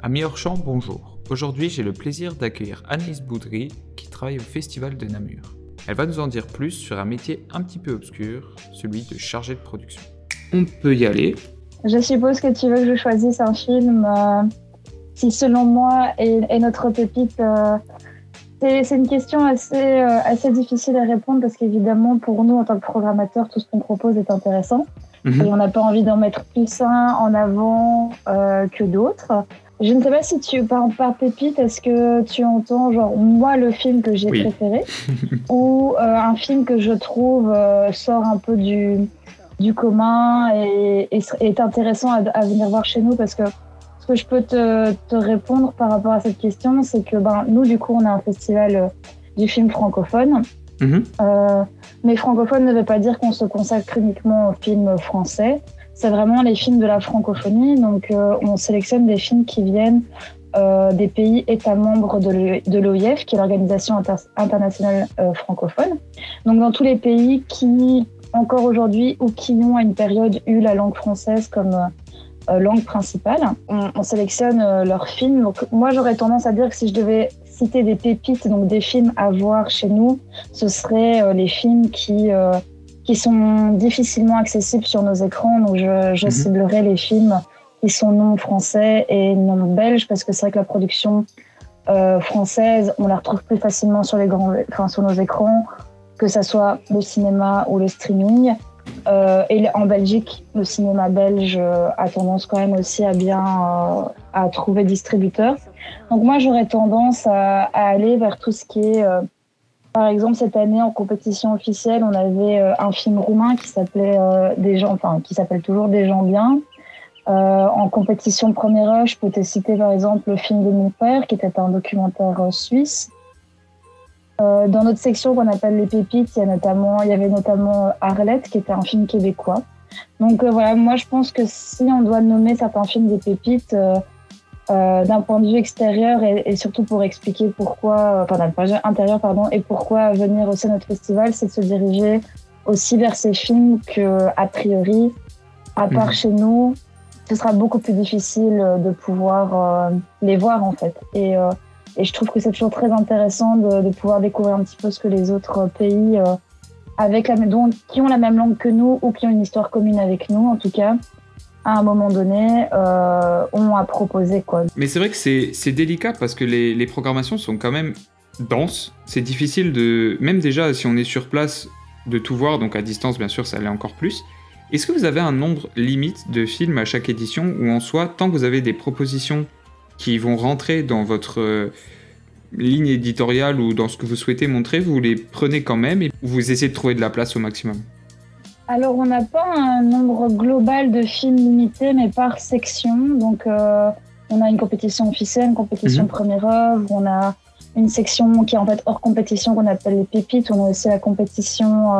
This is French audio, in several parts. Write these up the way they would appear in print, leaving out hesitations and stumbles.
Amis hors champ, bonjour. Aujourd'hui, j'ai le plaisir d'accueillir Annelise Boudry, qui travaille au Festival de Namur. Elle va nous en dire plus sur un métier un petit peu obscur, celui de chargé de production. On peut y aller. Je suppose que tu veux que je choisisse un film qui, selon moi, est notre pépite. C'est une question assez difficile à répondre parce qu'évidemment, pour nous, en tant que programmateurs, tout ce qu'on propose est intéressant. Et on n'a pas envie d'en mettre plus un en avant que d'autres. Je ne sais pas si tu par pépite, est-ce que tu entends genre moi le film que j'ai préféré ou un film que je trouve sort un peu du commun et est intéressant à venir voir chez nous, parce que ce que je peux te répondre par rapport à cette question, c'est que nous du coup on a un festival du film francophone. Mais francophone ne veut pas dire qu'on se consacre uniquement aux films français. C'est vraiment les films de la francophonie. Donc, on sélectionne des films qui viennent des pays États membres de l'OIF, qui est l'Organisation internationale francophone. Donc, dans tous les pays qui, encore aujourd'hui, ou qui ont à une période eu la langue française comme langue principale, on sélectionne leurs films. Donc, moi, j'aurais tendance à dire que si je devais citer des pépites, donc des films à voir chez nous, ce seraient les films qui sont difficilement accessibles sur nos écrans. Donc, je ciblerai les films qui sont non français et non belges, parce que c'est vrai que la production française, on la retrouve plus facilement sur nos écrans, que ça soit le cinéma ou le streaming. Et en Belgique, le cinéma belge a tendance quand même aussi à trouver distributeur. Donc moi, j'aurais tendance à aller vers tout ce qui est... par exemple, cette année, en compétition officielle, on avait un film roumain qui s'appelait qui s'appelle toujours Des gens bien. En compétition de première œuvre, je peux te citer par exemple le film de mon père, qui était un documentaire suisse. Dans notre section qu'on appelle les pépites, il y avait notamment Arlette, qui était un film québécois. Donc voilà, moi je pense que si on doit nommer certains films des pépites, d'un point de vue extérieur et surtout pour expliquer pourquoi, d'un point de vue intérieur, et pourquoi venir aussi à notre festival, c'est de se diriger aussi vers ces films que, a priori, à part chez nous, ce sera beaucoup plus difficile de pouvoir les voir en fait. Et je trouve que c'est toujours très intéressant de pouvoir découvrir un petit peu ce que les autres pays qui ont la même langue que nous ou qui ont une histoire commune avec nous, en tout cas, à un moment donné, ont à proposer, quoi. Mais c'est vrai que c'est délicat parce que les programmations sont quand même denses. C'est difficile même déjà si on est sur place, de tout voir, donc à distance, bien sûr, ça l'est encore plus. Est-ce que vous avez un nombre limite de films à chaque édition, ou en soi, tant que vous avez des propositions qui vont rentrer dans votre ligne éditoriale ou dans ce que vous souhaitez montrer, vous les prenez quand même et vous essayez de trouver de la place au maximum? Alors, on n'a pas un nombre global de films limités, mais par section. Donc, on a une compétition officielle, une compétition de première œuvre. On a une section qui est en fait hors compétition qu'on appelle les pépites. On a aussi la compétition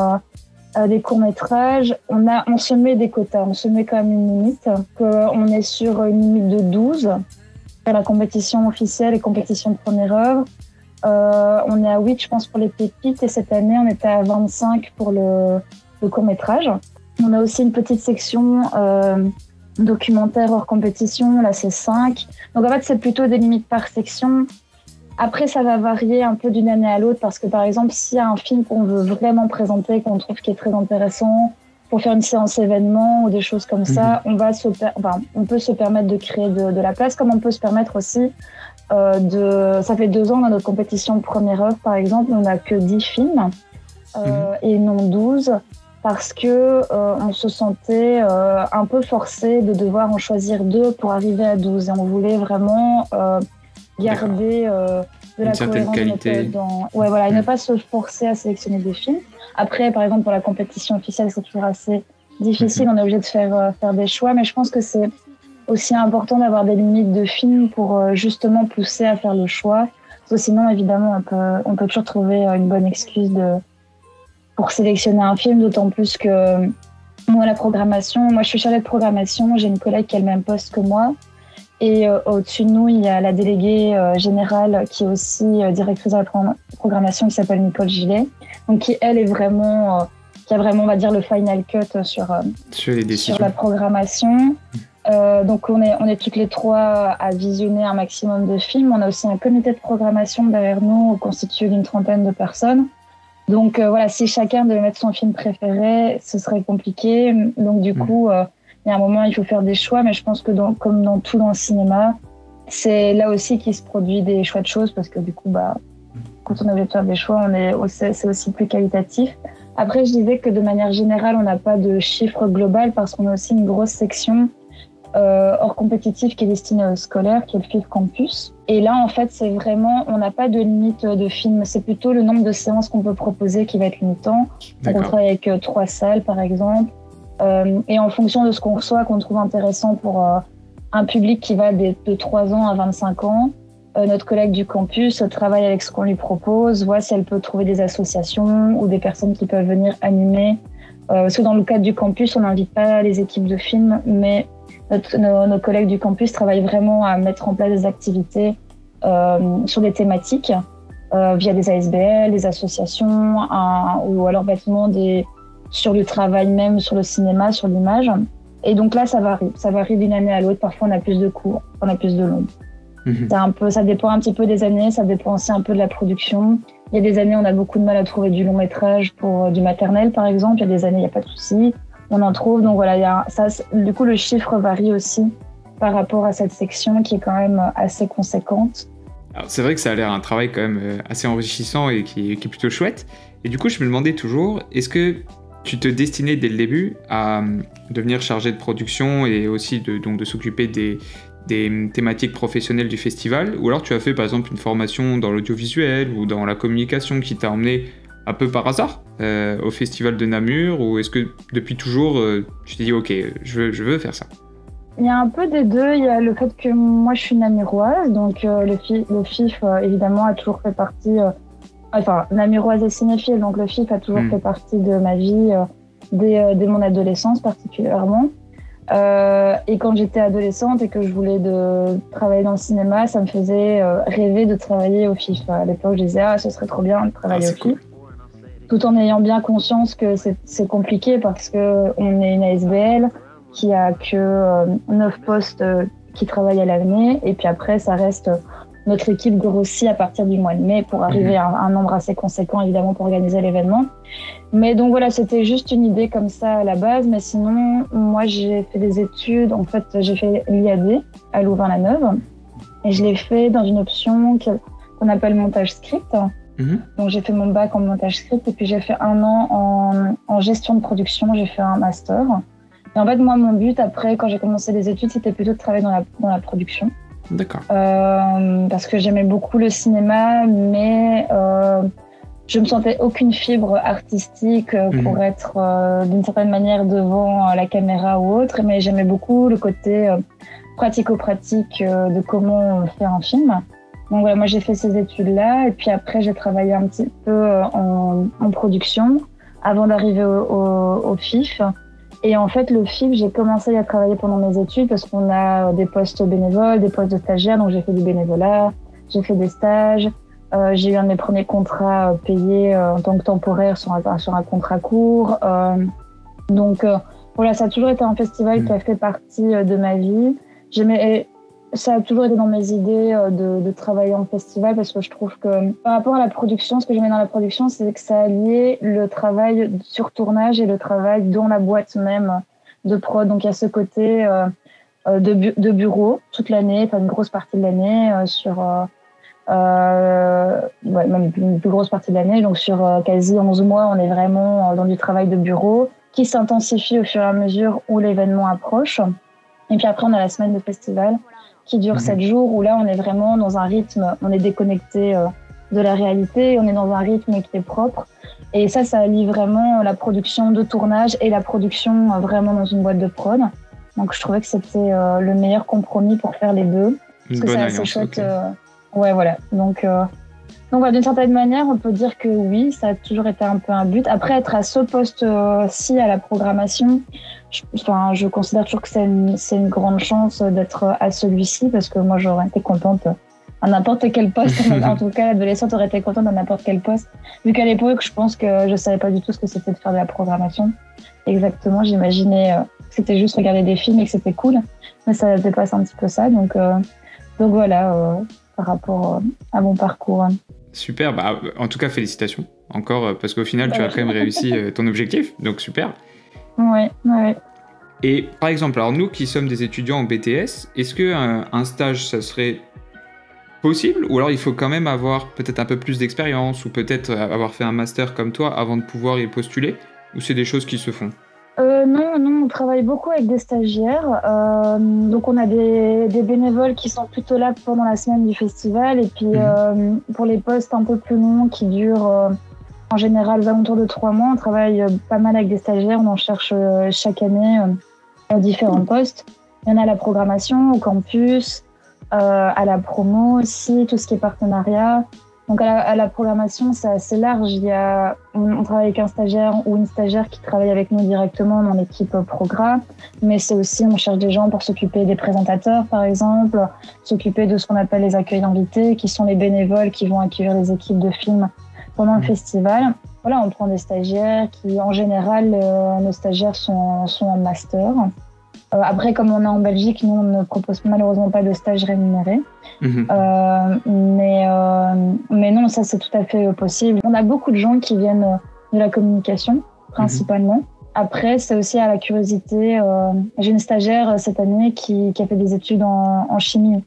des courts-métrages. On se met des quotas, on se met quand même une limite. On est sur une limite de 12 pour la compétition officielle et compétition de première œuvre. On est à 8, je pense, pour les pépites. Et cette année, on était à 25 pour le court-métrage. On a aussi une petite section documentaire hors compétition, là c'est 5. Donc en fait, c'est plutôt des limites par section. Après, ça va varier un peu d'une année à l'autre, parce que par exemple, s'il y a un film qu'on veut vraiment présenter, qu'on trouve qui est très intéressant, pour faire une séance événement ou des choses comme ça, on peut se permettre de créer de la place, comme on peut se permettre aussi ça fait 2 ans dans notre compétition de première œuvre, par exemple, on n'a que 10 films et non 12, parce que on se sentait un peu forcé de devoir en choisir 2 pour arriver à 12. Et on voulait vraiment garder de la cohérence qualité. Et ne pas se forcer à sélectionner des films. Après, par exemple, pour la compétition officielle, c'est toujours assez difficile. On est obligé de faire des choix. Mais je pense que c'est aussi important d'avoir des limites de films pour justement pousser à faire le choix. Parce que sinon, évidemment, on peut toujours trouver une bonne excuse pour sélectionner un film, d'autant plus que moi, je suis chargée de programmation, j'ai une collègue qui a le même poste que moi, et au-dessus de nous, il y a la déléguée générale qui est aussi directrice de la programmation, qui s'appelle Nicole Gillet, donc qui, elle, est vraiment, qui a vraiment, on va dire, le final cut sur la programmation. Donc on est toutes les trois à visionner un maximum de films. On a aussi un comité de programmation derrière nous constitué d'une 30aine de personnes. Donc voilà, si chacun devait mettre son film préféré, ce serait compliqué. Donc du coup, il y a un moment, il faut faire des choix, mais je pense que comme dans tout dans le cinéma, c'est là aussi qu'il se produit des choix de choses, parce que du coup, quand on est obligé de faire des choix, c'est aussi plus qualitatif. Après, je disais que de manière générale, on n'a pas de chiffre global, parce qu'on a aussi une grosse section hors compétitif qui est destinée aux scolaires, qui est le FIF Campus. Et là, en fait, c'est vraiment, on n'a pas de limite de films, c'est plutôt le nombre de séances qu'on peut proposer qui va être limitant. On travaille avec 3 salles, par exemple. Et en fonction de ce qu'on reçoit, qu'on trouve intéressant pour un public qui va de 3 ans à 25 ans, notre collègue du campus travaille avec ce qu'on lui propose, voit si elle peut trouver des associations ou des personnes qui peuvent venir animer. Parce que dans le cadre du campus, on n'invite pas les équipes de films, mais nos collègues du campus travaillent vraiment à mettre en place des activités sur des thématiques via des ASBL, des associations, ou alors bêtement sur le travail même, sur le cinéma, sur l'image. Et donc là, ça varie d'une année à l'autre. Parfois, on a plus de cours, on a plus de longues. Ça dépend un petit peu des années, ça dépend aussi un peu de la production. Il y a des années, on a beaucoup de mal à trouver du long métrage pour du maternel, par exemple. Il y a des années, il n'y a pas de souci, on en trouve. Donc voilà, du coup, le chiffre varie aussi par rapport à cette section qui est quand même assez conséquente. Alors, c'est vrai que ça a l'air un travail quand même assez enrichissant et qui est plutôt chouette. Et du coup, je me demandais toujours, est-ce que tu te destinais dès le début à devenir chargé de production et aussi de s'occuper des thématiques professionnelles du festival, ou alors tu as fait par exemple une formation dans l'audiovisuel ou dans la communication qui t'a emmené un peu par hasard au festival de Namur, ou est-ce que depuis toujours tu t'es dit ok, je veux faire ça? Il y a un peu des deux. Il y a le fait que moi je suis namuroise, donc le FIF évidemment a toujours fait partie, namuroise et cinéphile, donc le FIF a toujours fait partie de ma vie dès mon adolescence particulièrement. Et quand j'étais adolescente et que je voulais travailler dans le cinéma, ça me faisait rêver de travailler au FIF. À l'époque, je disais ce serait trop bien de travailler au FIF, tout en ayant bien conscience que c'est compliqué parce que on est une ASBL qui a que 9 postes qui travaillent à l'année, et puis après ça reste notre équipe grossit à partir du mois de mai pour arriver à un nombre assez conséquent évidemment pour organiser l'événement. Mais donc voilà, c'était juste une idée comme ça à la base. Mais sinon, moi j'ai fait des études. En fait, j'ai fait l'IAD à Louvain-la-Neuve et je l'ai fait dans une option qu'on appelle montage script. Donc j'ai fait mon bac en montage script et puis j'ai fait 1 an en gestion de production. J'ai fait un master. Et en fait, moi, mon but après, quand j'ai commencé les études, c'était plutôt de travailler dans la production. D'accord. Parce que j'aimais beaucoup le cinéma, mais je me sentais aucune fibre artistique pour être d'une certaine manière devant la caméra ou autre, mais j'aimais beaucoup le côté pratico-pratique de comment on fait un film. Donc voilà, moi j'ai fait ces études-là, et puis après j'ai travaillé un petit peu en production avant d'arriver au FIF. Et en fait, le FIF, j'ai commencé à travailler pendant mes études parce qu'on a des postes bénévoles, des postes de stagiaires. Donc, j'ai fait du bénévolat, j'ai fait des stages. J'ai eu un de mes premiers contrats payés en tant que temporaire sur un contrat court. Donc, voilà, ça a toujours été un festival qui a fait partie de ma vie. Ça a toujours été dans mes idées de travailler en festival parce que je trouve que par rapport à la production, ce que j'aimais dans la production, c'est que ça alliait le travail sur tournage et le travail dans la boîte même de prod. Donc il y a ce côté de bureau toute l'année, enfin une grosse partie de l'année même une plus grosse partie de l'année. Donc sur quasi 11 mois, on est vraiment dans du travail de bureau qui s'intensifie au fur et à mesure où l'événement approche. Et puis après, on a la semaine de festival qui dure 7 jours, où là, on est vraiment dans un rythme, on est déconnecté de la réalité, on est dans un rythme qui est propre. Et ça allie vraiment la production de tournage et la production vraiment dans une boîte de prod. Donc, je trouvais que c'était le meilleur compromis pour faire les deux. Une bonne alliance, assez chouette. Okay. Ouais, voilà. Donc voilà, d'une certaine manière, on peut dire que oui, ça a toujours été un peu un but. Après, être à ce poste-ci, à la programmation, je considère toujours que c'est une grande chance d'être à celui-ci, parce que moi, j'aurais été contente à n'importe quel poste. En tout cas, l'adolescente aurait été contente à n'importe quel poste. Vu qu'à l'époque, je pense que je savais pas du tout ce que c'était de faire de la programmation. Exactement, j'imaginais c'était juste regarder des films et que c'était cool, mais ça dépasse un petit peu ça. Donc voilà, par rapport à mon parcours. Super, bah, en tout cas félicitations encore, parce qu'au final tu as quand même réussi ton objectif, donc super. Ouais. Et par exemple, alors nous qui sommes des étudiants en BTS, est-ce qu'un stage ça serait possible, ou alors il faut quand même avoir peut-être un peu plus d'expérience, ou peut-être avoir fait un master comme toi avant de pouvoir y postuler, ou c'est des choses qui se font? Non, on travaille beaucoup avec des stagiaires. Donc on a des bénévoles qui sont plutôt là pendant la semaine du festival. Et puis pour les postes un peu plus longs qui durent en général aux alentours de 3 mois, on travaille pas mal avec des stagiaires. On en cherche chaque année à différents postes. Il y en a à la programmation, au campus, à la promo aussi, tout ce qui est partenariat. Donc à la programmation, c'est assez large. On travaille avec un stagiaire ou une stagiaire qui travaille avec nous directement dans l'équipe programme, mais c'est aussi, on cherche des gens pour s'occuper des présentateurs, par exemple, s'occuper de ce qu'on appelle les accueils invités, qui sont les bénévoles qui vont accueillir les équipes de films pendant le festival. Voilà, on prend des stagiaires qui, en général, nos stagiaires sont en master. Après, comme on est en Belgique, nous, on ne propose malheureusement pas de stage rémunéré. Mais non, ça, c'est tout à fait possible. On a beaucoup de gens qui viennent de la communication, principalement. Après, c'est aussi à la curiosité. J'ai une stagiaire cette année qui a fait des études en chimie.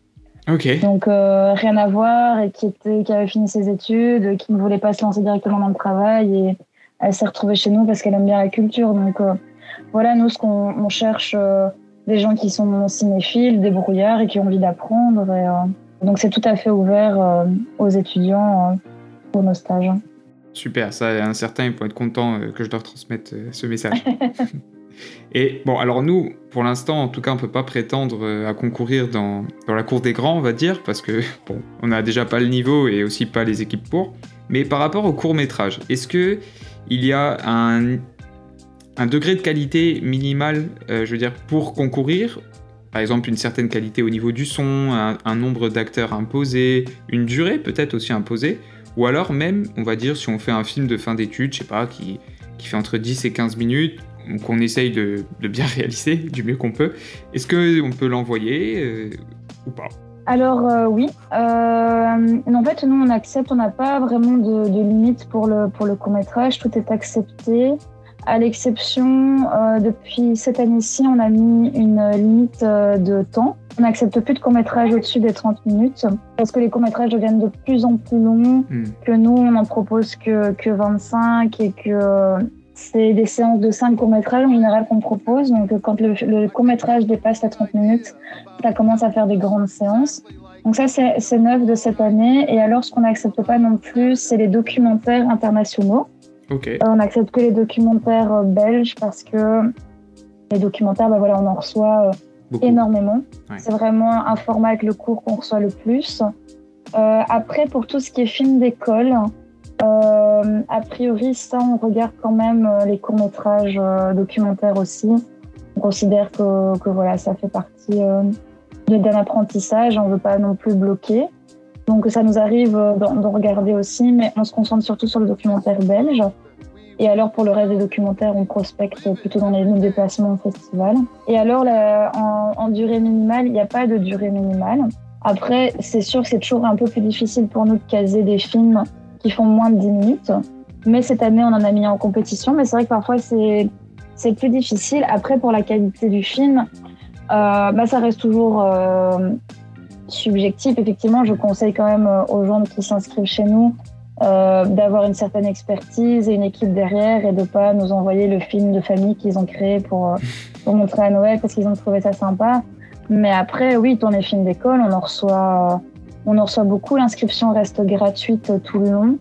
Ok. Donc, rien à voir, et qui avait fini ses études, qui ne voulait pas se lancer directement dans le travail. Et elle s'est retrouvée chez nous parce qu'elle aime bien la culture. Donc, voilà, nous, ce qu'on cherche, des gens qui sont cinéphiles, débrouillards et qui ont envie d'apprendre. Donc, c'est tout à fait ouvert aux étudiants pour nos stages. Super, ça, un certain, ils pourront être contents que je leur transmette ce message. Et bon, alors nous, pour l'instant, en tout cas, on peut pas prétendre à concourir dans la cour des grands, on va dire, parce que, bon, on n'a déjà pas le niveau et aussi pas les équipes pour. Mais par rapport au court-métrage, est-ce que il y a un degré de qualité minimal, je veux dire, pour concourir? Par exemple, une certaine qualité au niveau du son, un nombre d'acteurs imposé, une durée peut-être aussi imposée, ou alors même, on va dire, si on fait un film de fin d'études, je sais pas, qui fait entre 10 et 15 minutes, qu'on essaye de bien réaliser du mieux qu'on peut, est-ce qu'on peut l'envoyer ou pas? Alors oui, en fait nous on accepte, on n'a pas vraiment de limite pour le court-métrage, tout est accepté. À l'exception, depuis cette année-ci, on a mis une limite de temps. On n'accepte plus de courts-métrages au-dessus des 30 minutes parce que les courts-métrages deviennent de plus en plus longs, que nous, on n'en propose que 25 et que c'est des séances de 5 courts-métrages en général qu'on propose. Donc quand le court-métrage dépasse les 30 minutes, ça commence à faire des grandes séances. Donc ça, c'est neuf de cette année. Et alors, ce qu'on n'accepte pas non plus, c'est les documentaires internationaux. Okay. On n'accepte que les documentaires belges parce que les documentaires, on en reçoit énormément. Ouais. C'est vraiment un format avec le cours qu'on reçoit le plus. Après, pour tout ce qui est film d'école, a priori, ça, on regarde quand même les courts-métrages documentaires aussi. On considère que voilà, ça fait partie d'un apprentissage. On ne veut pas non plus bloquer. Donc ça nous arrive d'en regarder aussi, mais on se concentre surtout sur le documentaire belge. Et alors pour le reste des documentaires, on prospecte plutôt dans nos déplacements au festival. Et alors en durée minimale, il n'y a pas de durée minimale. Après, c'est sûr que c'est toujours un peu plus difficile pour nous de caser des films qui font moins de 10 minutes. Mais cette année, on en a mis en compétition. Mais c'est vrai que parfois, c'est plus difficile. Après, pour la qualité du film, ça reste toujours subjectif. Effectivement, je conseille quand même aux gens qui s'inscrivent chez nous d'avoir une certaine expertise et une équipe derrière et de pas nous envoyer le film de famille qu'ils ont créé pour montrer à Noël parce qu'ils ont trouvé ça sympa. Mais après, oui, dans les films d'école, on en reçoit beaucoup. L'inscription reste gratuite tout le long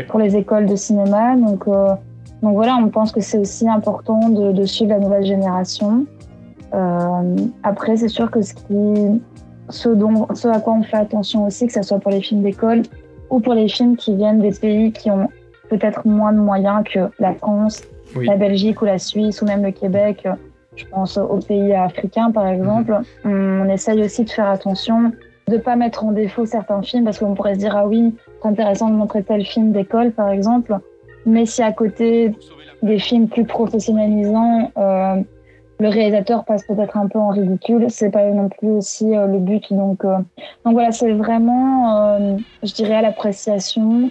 pour les écoles de cinéma. Donc voilà, on pense que c'est aussi important de suivre la nouvelle génération. Après, c'est sûr que ce à quoi on fait attention aussi, que ce soit pour les films d'école ou pour les films qui viennent des pays qui ont peut-être moins de moyens que la France, la Belgique ou la Suisse ou même le Québec. Je pense aux pays africains, par exemple. On essaye aussi de faire attention, de ne pas mettre en défaut certains films parce qu'on pourrait se dire « Ah oui, c'est intéressant de montrer tel film d'école, par exemple. » Mais si à côté des films plus professionnalisants, le réalisateur passe peut-être un peu en ridicule. C'est pas non plus aussi le but. Donc voilà, c'est vraiment, je dirais, à l'appréciation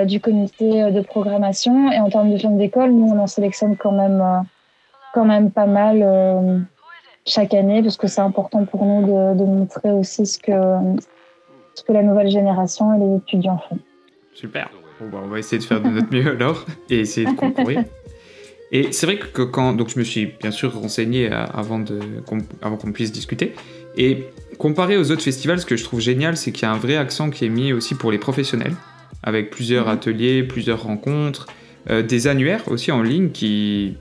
du comité de programmation. Et en termes de films d'école, nous, on en sélectionne quand même pas mal chaque année, parce que c'est important pour nous de montrer aussi ce que la nouvelle génération et les étudiants font. Super. Bon, bah, on va essayer de faire de notre mieux alors, et essayer de concourir. Et c'est vrai que donc je me suis bien sûr renseigné avant qu'on puisse discuter. Et comparé aux autres festivals, ce que je trouve génial, c'est qu'il y a un vrai accent qui est mis aussi pour les professionnels, avec plusieurs ateliers, plusieurs rencontres, des annuaires aussi en ligne qui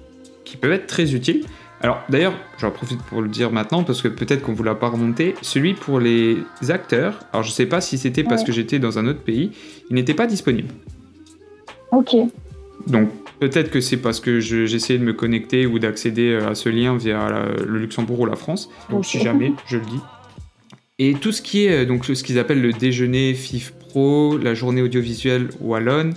peuvent être très utiles. Alors d'ailleurs, j'en profite pour le dire maintenant, parce que peut-être qu'on ne vous l'a pas remonté, celui pour les acteurs, alors je ne sais pas si c'était parce que j'étais dans un autre pays, il n'était pas disponible. Ok. Donc peut-être que c'est parce que j'essayais de me connecter ou d'accéder à ce lien via le Luxembourg ou la France, donc si jamais, je le dis. Et tout ce qui est donc ce qu'ils appellent le déjeuner FIF Pro, la journée audiovisuelle wallonne,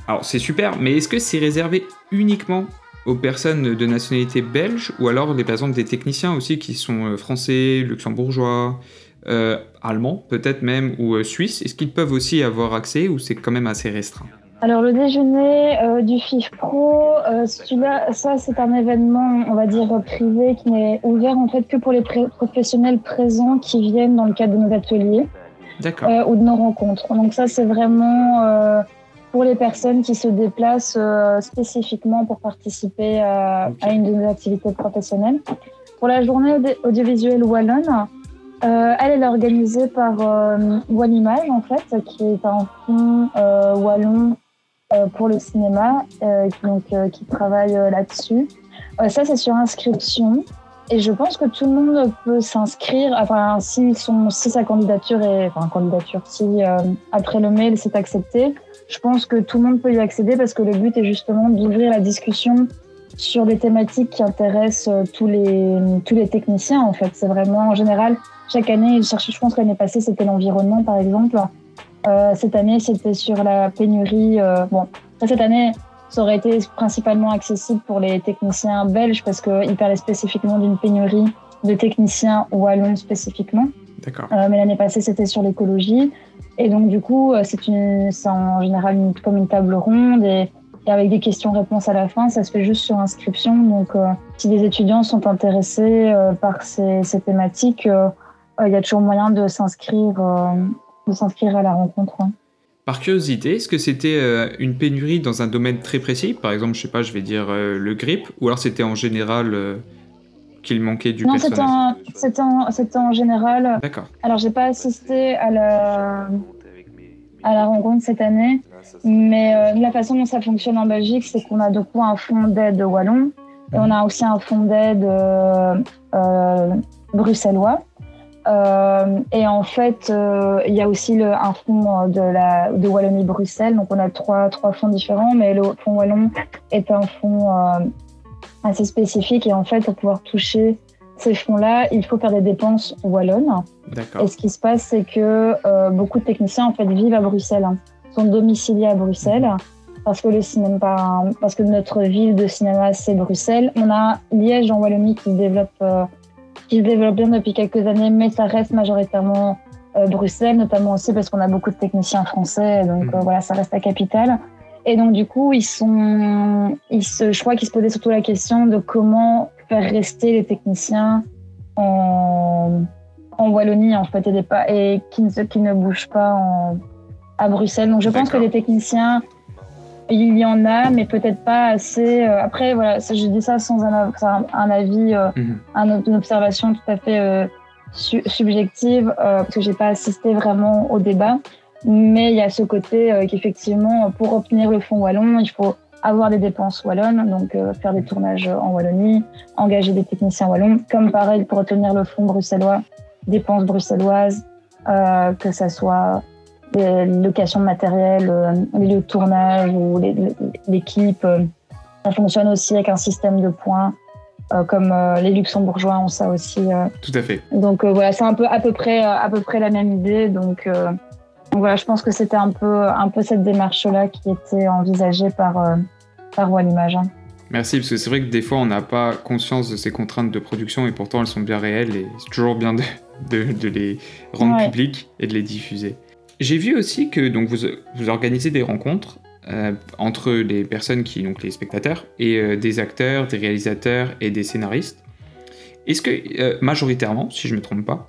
alors c'est super, mais est-ce que c'est réservé uniquement aux personnes de nationalité belge, ou alors par exemple des techniciens aussi qui sont français, luxembourgeois, allemands peut-être même, ou suisses, est-ce qu'ils peuvent aussi avoir accès, ou c'est quand même assez restreint? Alors le déjeuner du FIF Pro, celui-là, ça c'est un événement, on va dire privé, qui n'est ouvert en fait que pour les professionnels présents qui viennent dans le cadre de nos ateliers ou de nos rencontres. Donc ça c'est vraiment pour les personnes qui se déplacent spécifiquement pour participer à une de nos activités professionnelles. Pour la journée audiovisuelle wallonne, elle est organisée par Wallimage en fait, qui est un fonds wallon pour le cinéma, qui travaille là-dessus. Ça, c'est sur inscription. Et je pense que tout le monde peut s'inscrire. Enfin, si sa candidature est... Enfin, si après le mail, c'est accepté, je pense que tout le monde peut y accéder, parce que le but est justement d'ouvrir la discussion sur des thématiques qui intéressent tous les techniciens, en fait. C'est vraiment, en général, chaque année, je pense que l'année passée, c'était l'environnement, par exemple. Cette année, c'était sur la pénurie. Cette année, ça aurait été principalement accessible pour les techniciens belges, parce qu'ils parlaient spécifiquement d'une pénurie de techniciens wallons spécifiquement. D'accord. Mais l'année passée, c'était sur l'écologie. Et donc, du coup, c'est en général comme une table ronde, et avec des questions-réponses à la fin. Ça se fait juste sur inscription. Donc, si les étudiants sont intéressés par ces thématiques, il y a toujours moyen de s'inscrire à la rencontre. Ouais. Par curiosité, est-ce que c'était une pénurie dans un domaine très précis? Par exemple, je sais pas, je vais dire le grip, ou alors c'était en général qu'il manquait du personnel? Non, c'était en général. D'accord. Alors, j'ai pas assisté à la rencontre cette année, mais la façon dont ça fonctionne en Belgique, c'est qu'on a de quoi un fonds d'aide wallon, et on a aussi un fonds d'aide bruxellois. Et en fait, il y a aussi un fonds de Wallonie-Bruxelles. Donc, on a trois fonds différents, mais le fonds wallon est un fonds assez spécifique. Et en fait, pour pouvoir toucher ces fonds-là, il faut faire des dépenses wallonnes. D'accord. Et ce qui se passe, c'est que beaucoup de techniciens en fait vivent à Bruxelles, sont domiciliés à Bruxelles, parce que notre ville de cinéma, c'est Bruxelles. On a Liège en Wallonie qui se développe bien depuis quelques années, mais ça reste majoritairement Bruxelles, notamment aussi parce qu'on a beaucoup de techniciens français, donc voilà, ça reste la capitale. Et donc du coup, je crois qu'ils se posaient surtout la question de comment faire rester les techniciens en Wallonie, en fait, et qui ne bougent pas à Bruxelles. Donc je pense que les techniciens, il y en a, mais peut-être pas assez. Après, voilà, je dis ça sans un avis, une observation tout à fait subjective, parce que j'ai pas assisté vraiment au débat. Mais il y a ce côté qu'effectivement, pour obtenir le fonds wallon, il faut avoir des dépenses wallonnes, donc faire des tournages en Wallonie, engager des techniciens wallons, comme pareil pour obtenir le fonds bruxellois, dépenses bruxelloises, que ça soit des locations de matériel, les lieux de tournage ou l'équipe. Ça fonctionne aussi avec un système de points, comme les Luxembourgeois ont ça aussi. Tout à fait. Donc voilà, c'est à peu près la même idée. Donc voilà, je pense que c'était un peu cette démarche-là qui était envisagée par Wallimage. Et Merci, parce que c'est vrai que des fois, on n'a pas conscience de ces contraintes de production et pourtant, elles sont bien réelles et c'est toujours bien de les rendre publiques et de les diffuser. J'ai vu aussi que donc, vous organisez des rencontres entre les personnes donc les spectateurs, et des acteurs, des réalisateurs et des scénaristes. Est-ce que, majoritairement, si je ne me trompe pas,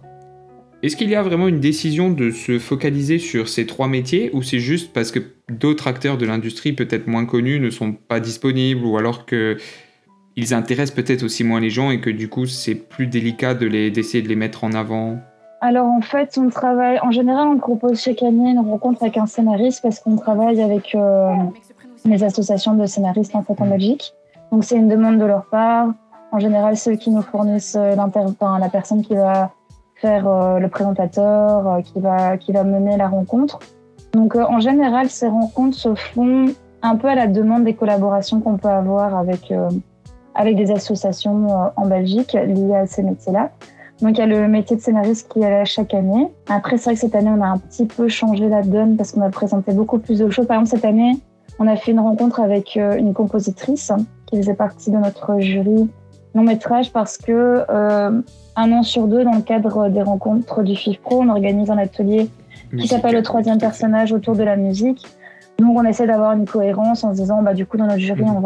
est-ce qu'il y a vraiment une décision de se focaliser sur ces 3 métiers, ou c'est juste parce que d'autres acteurs de l'industrie peut-être moins connus ne sont pas disponibles, ou alors qu'ils intéressent peut-être aussi moins les gens et que du coup c'est plus délicat d'essayer de les mettre en avant? Alors en fait, en général, on propose chaque année une rencontre avec un scénariste parce qu'on travaille avec les associations de scénaristes en fait en Belgique. Donc c'est une demande de leur part. En général, ceux qui nous fournissent la personne qui va faire le présentateur, qui va mener la rencontre. Donc en général, ces rencontres se font un peu à la demande des collaborations qu'on peut avoir avec des associations en Belgique liées à ces métiers-là. Donc, il y a le métier de scénariste qui est là chaque année. Après, c'est vrai que cette année, on a un petit peu changé la donne parce qu'on a présenté beaucoup plus de choses. Par exemple, cette année, on a fait une rencontre avec une compositrice qui faisait partie de notre jury long-métrage parce que 1 an sur 2, dans le cadre des rencontres du FIFPro, on organise un atelier qui s'appelle le 3e personnage autour de la musique. Donc, on essaie d'avoir une cohérence en se disant, du coup, dans notre jury, on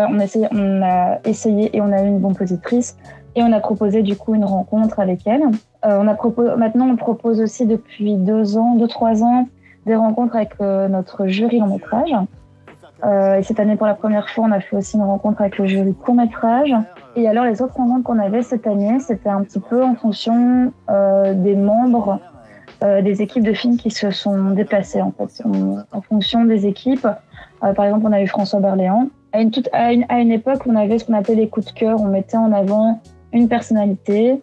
a essayé et on a eu une compositrice. Et on a proposé du coup une rencontre avec elle. Maintenant, on propose aussi depuis 2-3 ans, des rencontres avec notre jury long-métrage. Et cette année, pour la première fois, on a fait aussi une rencontre avec le jury court-métrage. Et alors, les autres rencontres qu'on avait cette année, c'était un petit peu en fonction des membres des équipes de films qui se sont déplacés, en fait. En fonction des équipes. Par exemple, on a eu François Berléand. À une époque, on avait ce qu'on appelait les coups de cœur. On mettait en avant une personnalité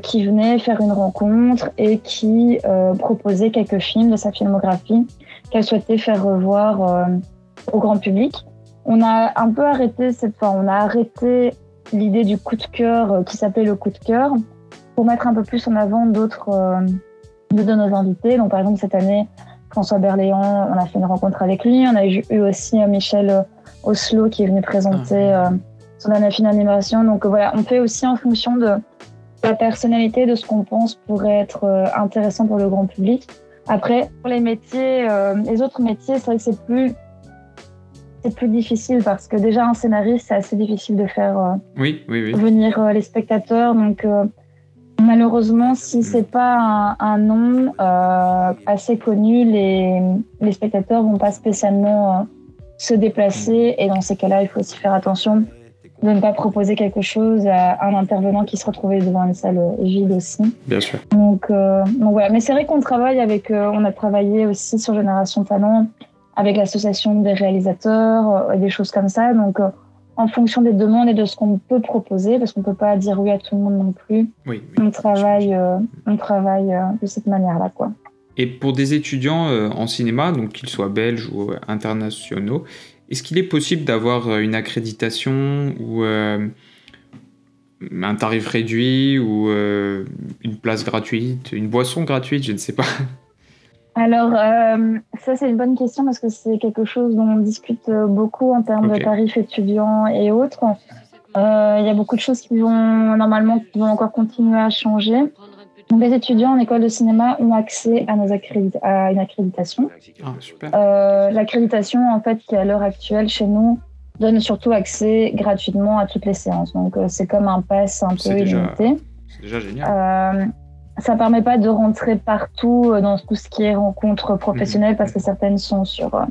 qui venait faire une rencontre et qui proposait quelques films de sa filmographie qu'elle souhaitait faire revoir au grand public. On a un peu arrêté l'idée du coup de cœur qui s'appelait le coup de cœur pour mettre un peu plus en avant d'autres de nos invités. Donc par exemple cette année, François Berléand, on a fait une rencontre avec lui. On a eu aussi Michel Oslo qui est venu présenter son dernier film d'animation. Donc voilà, on fait aussi en fonction de la personnalité, de ce qu'on pense pourrait être intéressant pour le grand public. Après, pour les métiers, les autres métiers, c'est vrai que c'est plus difficile parce que déjà un scénariste, c'est assez difficile de faire venir les spectateurs. Donc malheureusement, si c'est pas un nom assez connu, les spectateurs vont pas spécialement se déplacer. Et dans ces cas-là, il faut aussi faire attention de ne pas proposer quelque chose à un intervenant qui se retrouvait devant une salle vide aussi. Bien sûr. Donc voilà. Mais c'est vrai qu'on travaille on a travaillé aussi sur Génération Talent avec l'association des réalisateurs, des choses comme ça. Donc en fonction des demandes et de ce qu'on peut proposer, parce qu'on peut pas dire oui à tout le monde non plus. Oui. On travaille de cette manière-là, quoi. Et pour des étudiants en cinéma, donc qu'ils soient belges ou internationaux, est-ce qu'il est possible d'avoir une accréditation ou un tarif réduit ou une place gratuite, une boisson gratuite, je ne sais pas. Alors, ça c'est une bonne question parce que c'est quelque chose dont on discute beaucoup en termes de tarifs étudiants et autres. Il y a beaucoup de choses qui vont encore continuer à changer. Donc, les étudiants en école de cinéma ont accès à une accréditation. Ah, super. L'accréditation, en fait, qui à l'heure actuelle chez nous, donne surtout accès gratuitement à toutes les séances. Donc, c'est comme un pass un peu illimité. C'est déjà génial. Ça permet pas de rentrer partout dans tout ce qui est rencontres professionnelles parce que certaines sont sur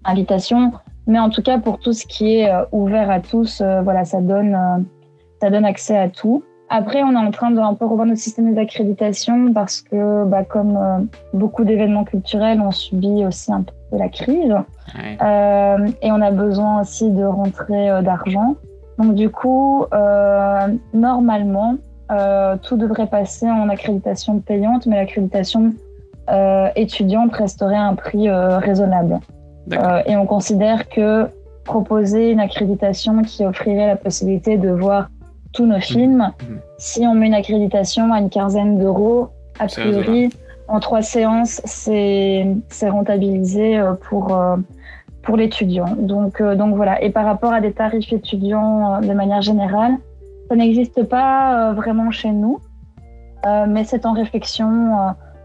invitation. Mais en tout cas, pour tout ce qui est ouvert à tous, ça donne accès à tout. Après, on est en train de un peu revoir notre système d'accréditation parce que, comme beaucoup d'événements culturels, on subit aussi un peu la crise. Ouais. Et on a besoin aussi de rentrer d'argent. Donc du coup, normalement, tout devrait passer en accréditation payante, mais l'accréditation étudiante resterait à un prix raisonnable. Et on considère que proposer une accréditation qui offrirait la possibilité de voir tous nos films, si on met une accréditation à une quinzaine d'euros, a priori, en 3 séances, c'est rentabilisé pour l'étudiant. Donc voilà. Et par rapport à des tarifs étudiants de manière générale, ça n'existe pas vraiment chez nous, mais c'est en réflexion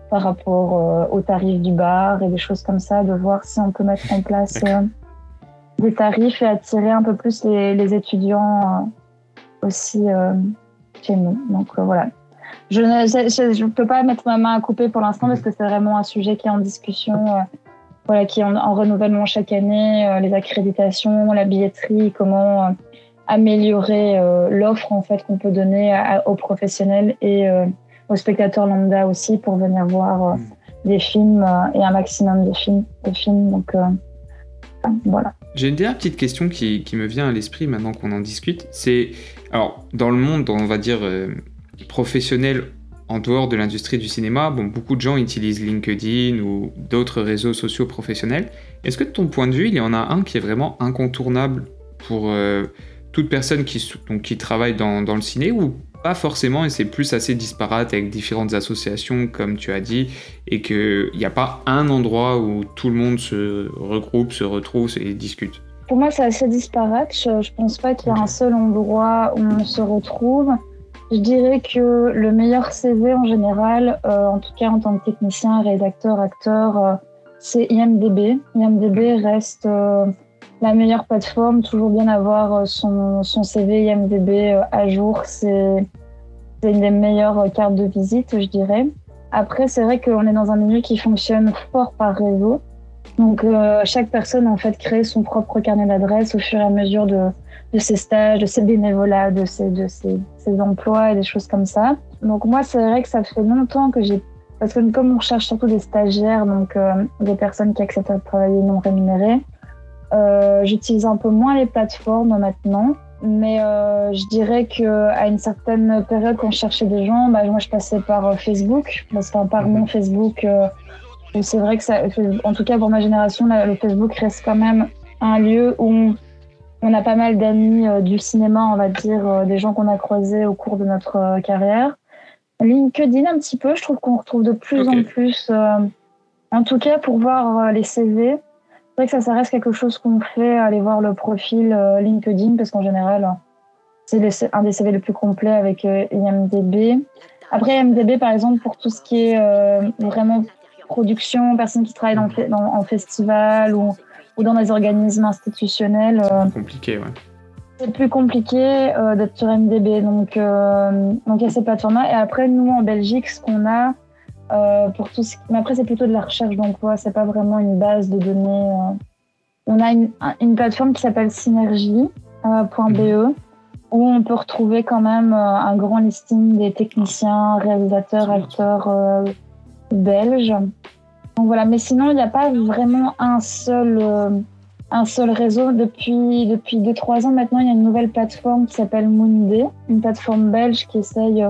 par rapport aux tarifs du bar et des choses comme ça, de voir si on peut mettre en place des tarifs et attirer un peu plus les étudiants aussi chez nous. Donc voilà. Je ne peux pas mettre ma main à couper pour l'instant parce que c'est vraiment un sujet qui est en discussion, qui est en renouvellement chaque année, les accréditations, la billetterie, comment améliorer l'offre en fait qu'on peut donner aux professionnels et aux spectateurs lambda aussi pour venir voir des films et un maximum de films. Donc voilà. J'ai une dernière petite question qui me vient à l'esprit maintenant qu'on en discute. C'est, alors, dans le monde, on va dire, professionnel en dehors de l'industrie du cinéma, beaucoup de gens utilisent LinkedIn ou d'autres réseaux sociaux professionnels. Est-ce que de ton point de vue, il y en a un qui est vraiment incontournable pour toute personne qui travaille dans le ciné ou pas forcément, et c'est plus assez disparate avec différentes associations, comme tu as dit, et qu'il n'y a pas un endroit où tout le monde se regroupe, se retrouve et discute? Pour moi, c'est assez disparate. Je ne pense pas qu'il y ait un seul endroit où on se retrouve. Je dirais que le meilleur CV en général, en tout cas en tant que technicien, réalisateur, acteur, c'est IMDb. IMDb reste la meilleure plateforme. Toujours bien avoir son CV IMDb à jour. C'est une des meilleures cartes de visite, je dirais. Après, c'est vrai qu'on est dans un milieu qui fonctionne fort par réseau. Donc, chaque personne, en fait, crée son propre carnet d'adresses au fur et à mesure de ses stages, de ses bénévolats, de ses emplois et des choses comme ça. Donc, moi, c'est vrai que ça fait longtemps que parce que comme on recherche surtout des stagiaires, donc des personnes qui acceptent de travailler non rémunérées, j'utilise un peu moins les plateformes maintenant. Mais je dirais qu'à une certaine période, quand je cherchais des gens, moi, je passais par Facebook. Par mon Facebook, c'est vrai que ça, en tout cas pour ma génération, le Facebook reste quand même un lieu où on a pas mal d'amis du cinéma, on va dire, des gens qu'on a croisés au cours de notre carrière. LinkedIn un petit peu, je trouve qu'on retrouve de plus en plus, en tout cas pour voir les CV. C'est vrai que ça reste quelque chose qu'on fait, aller voir le profil LinkedIn, parce qu'en général, c'est un des CV les plus complets avec IMDb. Après, IMDb, par exemple, pour tout ce qui est vraiment production, personnes qui travaillent en festival ou dans des organismes institutionnels. C'est compliqué, ouais. C'est plus compliqué d'être sur IMDb. Donc, il y a ces plateformes-là. Et après, nous, en Belgique, ce qu'on a, pour tout mais après, c'est plutôt de la recherche d'emploi, c'est pas vraiment une base de données. On a une plateforme qui s'appelle Synergie.be où on peut retrouver quand même un grand listing des techniciens, réalisateurs, acteurs belges. Donc voilà, mais sinon, il n'y a pas vraiment un seul réseau. Depuis 2-3 ans maintenant, il y a une nouvelle plateforme qui s'appelle Moondé, une plateforme belge qui essaye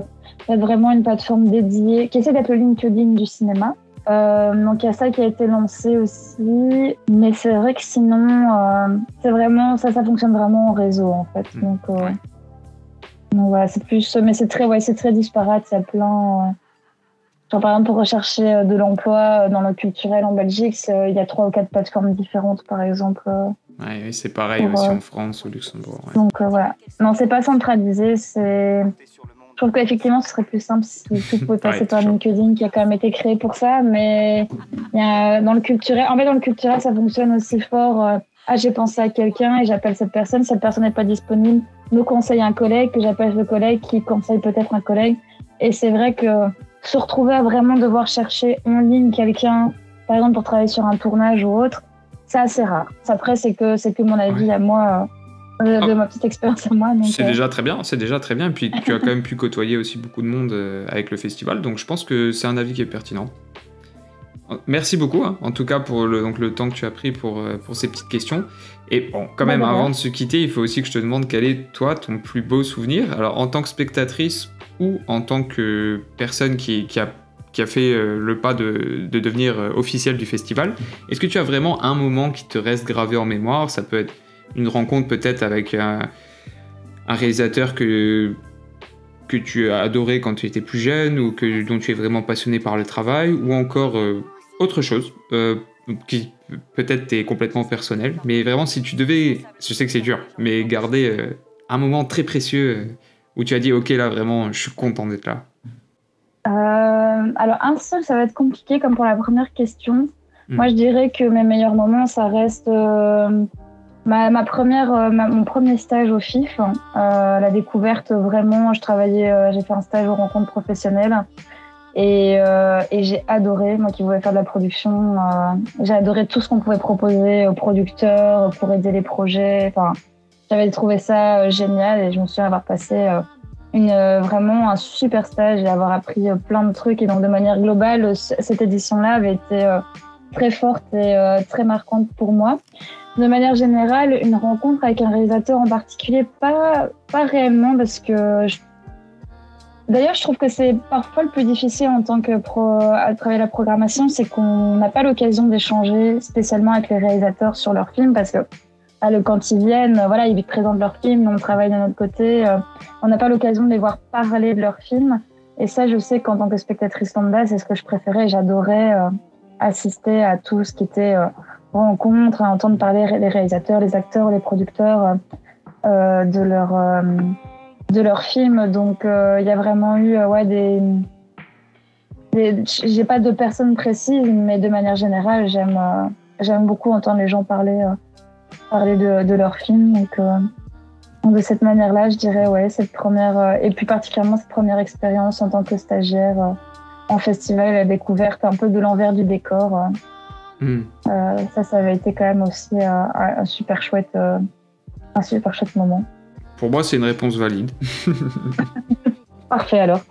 d'être vraiment une plateforme dédiée, qui essaie d'être le LinkedIn du cinéma. Donc il y a ça qui a été lancé aussi, mais c'est vrai que sinon, c'est vraiment ça fonctionne vraiment en réseau en fait. Donc voilà, c'est plus, mais c'est très disparate. Il y a plein. Genre, par exemple, pour rechercher de l'emploi dans le culturel en Belgique, il y a 3 ou 4 plateformes différentes, par exemple. Oui, c'est pareil aussi en France, au Luxembourg. Ouais. Donc voilà. Non, c'est pas centralisé. Je trouve qu'effectivement, ce serait plus simple si tout pouvait passer par LinkedIn, qui a quand même été créé pour ça. Mais dans le culturel, ça fonctionne aussi fort. J'ai pensé à quelqu'un et j'appelle cette personne n'est pas disponible. Me conseille un collègue, que j'appelle le collègue, qui conseille peut-être un collègue. Et c'est vrai que se retrouver à vraiment devoir chercher en ligne quelqu'un, par exemple pour travailler sur un tournage ou autre, c'est assez rare. Après, c'est que mon avis à moi, de ma petite expérience à moi. Donc, c'est déjà très bien. Et puis tu as quand même pu côtoyer aussi beaucoup de monde avec le festival, donc je pense que c'est un avis qui est pertinent. Merci beaucoup, en tout cas pour le temps que tu as pris pour ces petites questions. Et bon, quand même, avant de se quitter, il faut aussi que je te demande quel est, toi, ton plus beau souvenir. Alors, en tant que spectatrice ou en tant que personne qui a fait le pas de devenir officielle du festival, est-ce que tu as vraiment un moment qui te reste gravé en mémoire? Ça peut être une rencontre peut-être avec un réalisateur que tu as adoré quand tu étais plus jeune ou dont tu es vraiment passionné par le travail, ou encore autre chose. qui peut-être t'es complètement personnel, mais vraiment si tu devais, je sais que c'est dur, mais garder un moment très précieux où tu as dit ok là vraiment je suis content d'être là. Alors un seul, ça va être compliqué comme pour la première question. Moi je dirais que mes meilleurs moments, ça reste mon premier stage au FIF, la découverte vraiment. J'ai fait un stage aux rencontres professionnelles. Et j'ai adoré, moi qui voulais faire de la production, j'ai adoré tout ce qu'on pouvait proposer aux producteurs pour aider les projets. Enfin, j'avais trouvé ça génial et je me souviens avoir passé vraiment un super stage et avoir appris plein de trucs. Et donc de manière globale, cette édition-là avait été très forte et très marquante pour moi. De manière générale, une rencontre avec un réalisateur en particulier, pas réellement parce que D'ailleurs, je trouve que c'est parfois le plus difficile en tant que à travailler la programmation, c'est qu'on n'a pas l'occasion d'échanger spécialement avec les réalisateurs sur leurs films parce que quand ils viennent, voilà, ils présentent leurs films, nous on travaille de notre côté, on n'a pas l'occasion de les voir parler de leurs films. Et ça, je sais qu'en tant que spectatrice lambda, c'est ce que je préférais. J'adorais assister à tout ce qui était rencontre, à entendre parler les réalisateurs, les acteurs, les producteurs de leurs films. Donc il y a vraiment eu j'ai pas de personnes précises, mais de manière générale j'aime beaucoup entendre les gens parler de leurs films. Donc de cette manière-là, je dirais cette première et plus particulièrement cette première expérience en tant que stagiaire en festival, la découverte un peu de l'envers du décor. Ça avait été quand même aussi un super chouette moment. Pour moi, c'est une réponse valide. Parfait alors.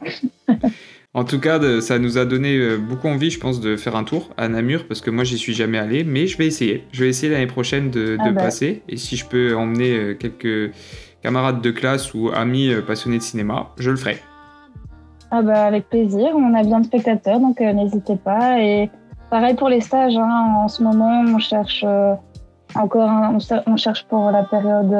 En tout cas, ça nous a donné beaucoup envie, je pense, de faire un tour à Namur, parce que moi, j'y suis jamais allé, mais je vais essayer. Je vais essayer l'année prochaine de passer, et si je peux emmener quelques camarades de classe ou amis passionnés de cinéma, je le ferai. Avec plaisir, on a bien de spectateurs, donc n'hésitez pas. Et pareil pour les stages, en ce moment, on cherche on cherche pour la période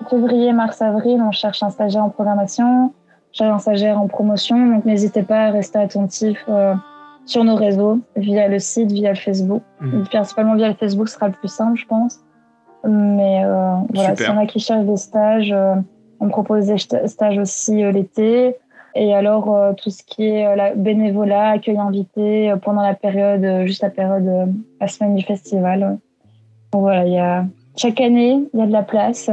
février, mars, avril, on cherche un stagiaire en programmation, on cherche un stagiaire en promotion, donc n'hésitez pas à rester attentif sur nos réseaux, via le site, via le Facebook. Principalement via le Facebook, ce sera le plus simple, je pense. Mais voilà, s'il y en a qui cherchent des stages, on propose des stages aussi l'été. Et alors, tout ce qui est bénévolat, accueil invité pendant la période, la semaine du festival. Donc voilà, chaque année, il y a de la place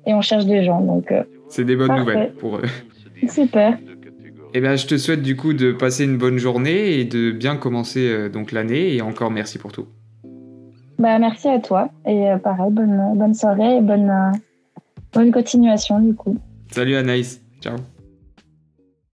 et on cherche des gens. Donc, c'est des bonnes nouvelles pour eux. Super. Eh bien, je te souhaite du coup de passer une bonne journée et de bien commencer donc l'année. Et encore merci pour tout. Merci à toi. Et pareil, bonne soirée et bonne continuation du coup. Salut Anaïs. Ciao.